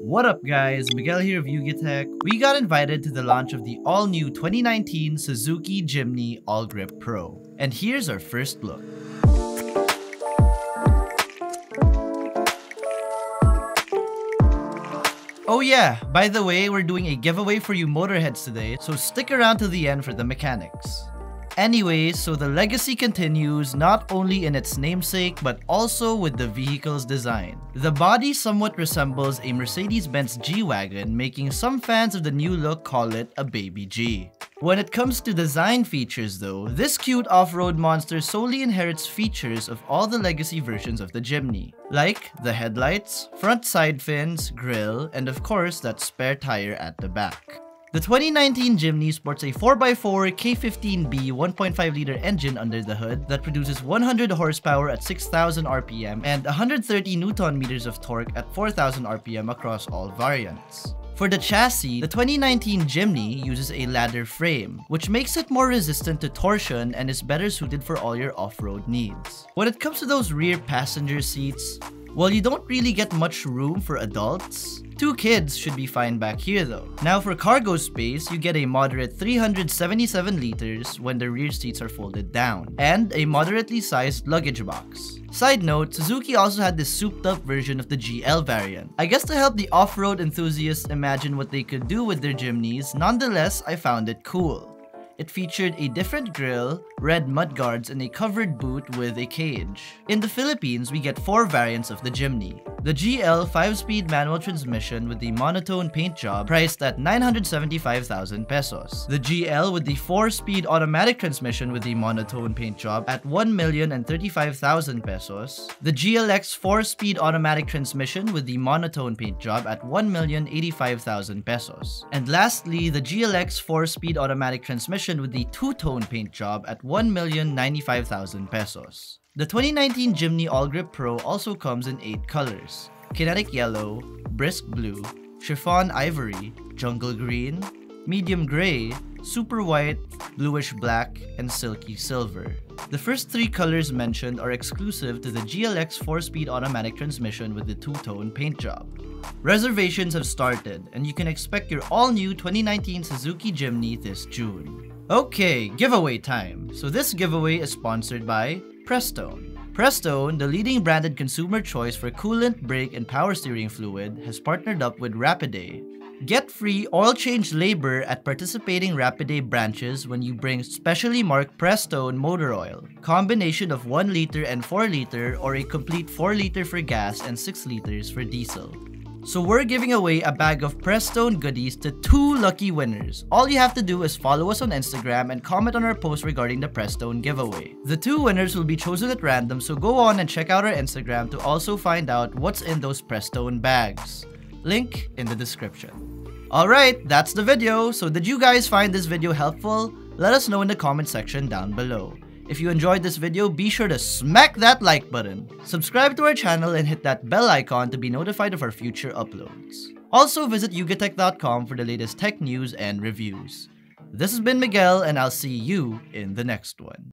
What up guys, Miguel here of Yu-Gi-Tech. We got invited to the launch of the all-new 2019 Suzuki Jimny All Grip Pro. And here's our first look. Oh yeah, by the way, we're doing a giveaway for you motorheads today, so stick around to the end for the mechanics. Anyways, so the legacy continues not only in its namesake but also with the vehicle's design. The body somewhat resembles a Mercedes-Benz G-Wagon, making some fans of the new look call it a baby G. When it comes to design features though, this cute off-road monster solely inherits features of all the legacy versions of the Jimny, like the headlights, front side fins, grille, and of course that spare tire at the back. The 2019 Jimny sports a 4x4 K15B 1.5-liter engine under the hood that produces 100 horsepower at 6,000 RPM and 130 Nm of torque at 4,000 RPM across all variants. For the chassis, the 2019 Jimny uses a ladder frame, which makes it more resistant to torsion and is better suited for all your off-road needs. When it comes to those rear passenger seats, well, you don't really get much room for adults. 2 kids should be fine back here though. Now for cargo space, you get a moderate 377 liters when the rear seats are folded down, and a moderately sized luggage box. Side note, Suzuki also had this souped up version of the GL variant. I guess to help the off-road enthusiasts imagine what they could do with their Jimnys, nonetheless I found it cool. It featured a different grille, red mudguards, and a covered boot with a cage. In the Philippines, we get 4 variants of the Jimny. The GL 5-speed manual transmission with the monotone paint job priced at 975,000 pesos. The GL with the 4-speed automatic transmission with the monotone paint job at 1,035,000 pesos. The GLX 4-speed automatic transmission with the monotone paint job at 1,085,000 pesos. And lastly, the GLX 4-speed automatic transmission with the two-tone paint job at 1,095,000 pesos. The 2019 Jimny All Grip Pro also comes in 8 colors: Kinetic Yellow, Brisk Blue, Chiffon Ivory, Jungle Green, Medium Gray, Super White, Bluish Black, and Silky Silver. The first 3 colors mentioned are exclusive to the GLX 4-speed automatic transmission with the two-tone paint job. Reservations have started, and you can expect your all-new 2019 Suzuki Jimny this June. Okay, giveaway time. So this giveaway is sponsored by Prestone. Prestone, the leading branded consumer choice for coolant, brake, and power steering fluid, has partnered up with Rapiday. Get free oil change labor at participating Rapiday branches when you bring specially marked Prestone motor oil, combination of 1 liter and 4 liter, or a complete 4 liter for gas and 6 liters for diesel. So we're giving away a bag of Prestone goodies to 2 lucky winners. All you have to do is follow us on Instagram and comment on our post regarding the Prestone giveaway. The 2 winners will be chosen at random, so go on and check out our Instagram to also find out what's in those Prestone bags. Link in the description. Alright, that's the video. So did you guys find this video helpful? Let us know in the comment section down below. If you enjoyed this video, be sure to smack that like button, subscribe to our channel, and hit that bell icon to be notified of our future uploads. Also visit yugatech.com for the latest tech news and reviews. This has been Miguel, and I'll see you in the next one.